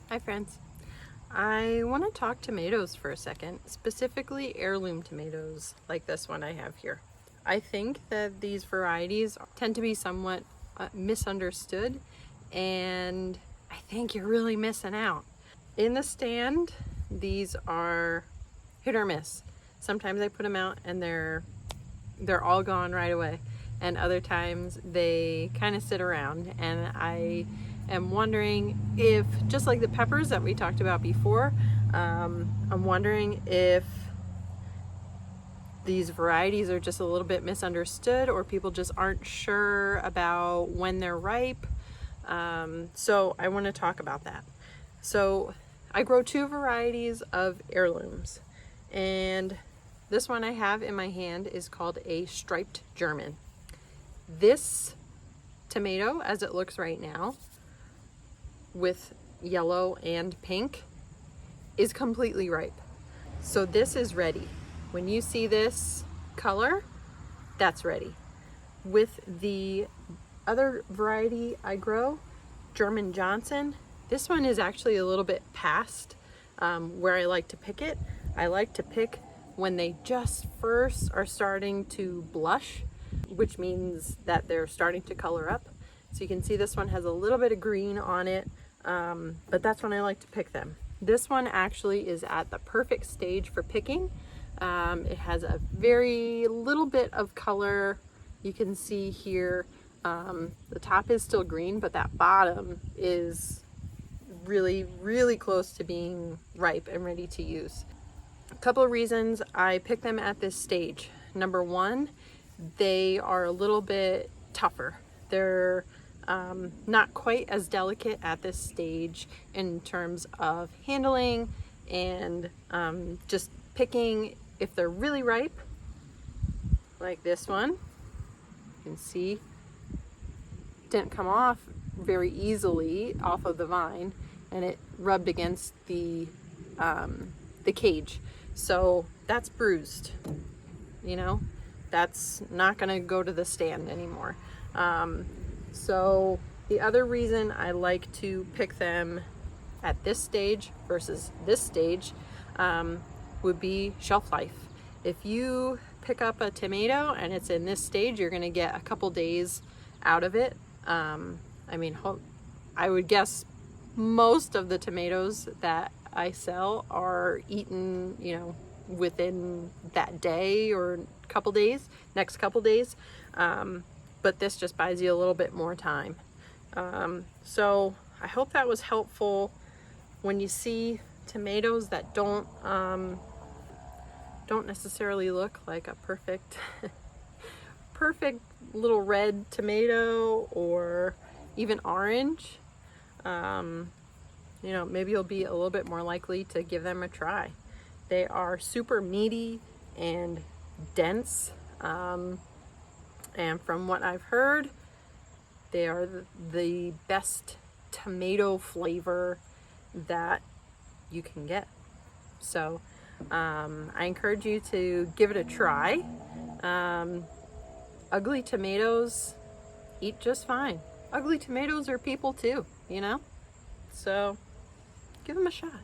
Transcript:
Hi friends. I want to talk tomatoes for a second, specifically heirloom tomatoes like this one I have here. I think that these varieties tend to be somewhat misunderstood, and I think you're really missing out. In the stand, these are hit or miss. Sometimes I put them out and they're all gone right away, and other times they kind of sit around, and I am wondering if, just like the peppers that we talked about before, I'm wondering if these varieties are just a little bit misunderstood, or people just aren't sure about when they're ripe. So I want to talk about that. So I grow two varieties of heirlooms, and this one I have in my hand is called a striped German. This tomato, as it looks right now, with yellow and pink, is completely ripe. So this is ready. When you see this color, that's ready. With the other variety I grow, German Johnson, this one is actually a little bit past where I like to pick it. I like to pick when they just first are starting to blush, which means that they're starting to color up. So you can see this one has a little bit of green on it, but that's when I like to pick them. This one actually is at the perfect stage for picking. It has a very little bit of color. You can see here, the top is still green, but that bottom is really close to being ripe and ready to use. A couple of reasons I pick them at this stage. Number one, they are a little bit tougher. They're not quite as delicate at this stage in terms of handling and just picking. If they're really ripe, like this one, you can see didn't come off very easily off of the vine, and it rubbed against the cage, so that's bruised. You know, that's not gonna go to the stand anymore. So the other reason I like to pick them at this stage versus this stage would be shelf life. If you pick up a tomato and it's in this stage, you're gonna get a couple days out of it. I mean, I would guess most of the tomatoes that I sell are eaten, you know, within that day or couple days, next couple days. But this just buys you a little bit more time. So I hope that was helpful. When you see tomatoes that don't necessarily look like a perfect little red tomato or even orange, you know, maybe you'll be a little bit more likely to give them a try. They are super meaty and dense, and from what I've heard, they are the best tomato flavor that you can get. So I encourage you to give it a try. Ugly tomatoes eat just fine. Ugly tomatoes are people too, you know? So give them a shot.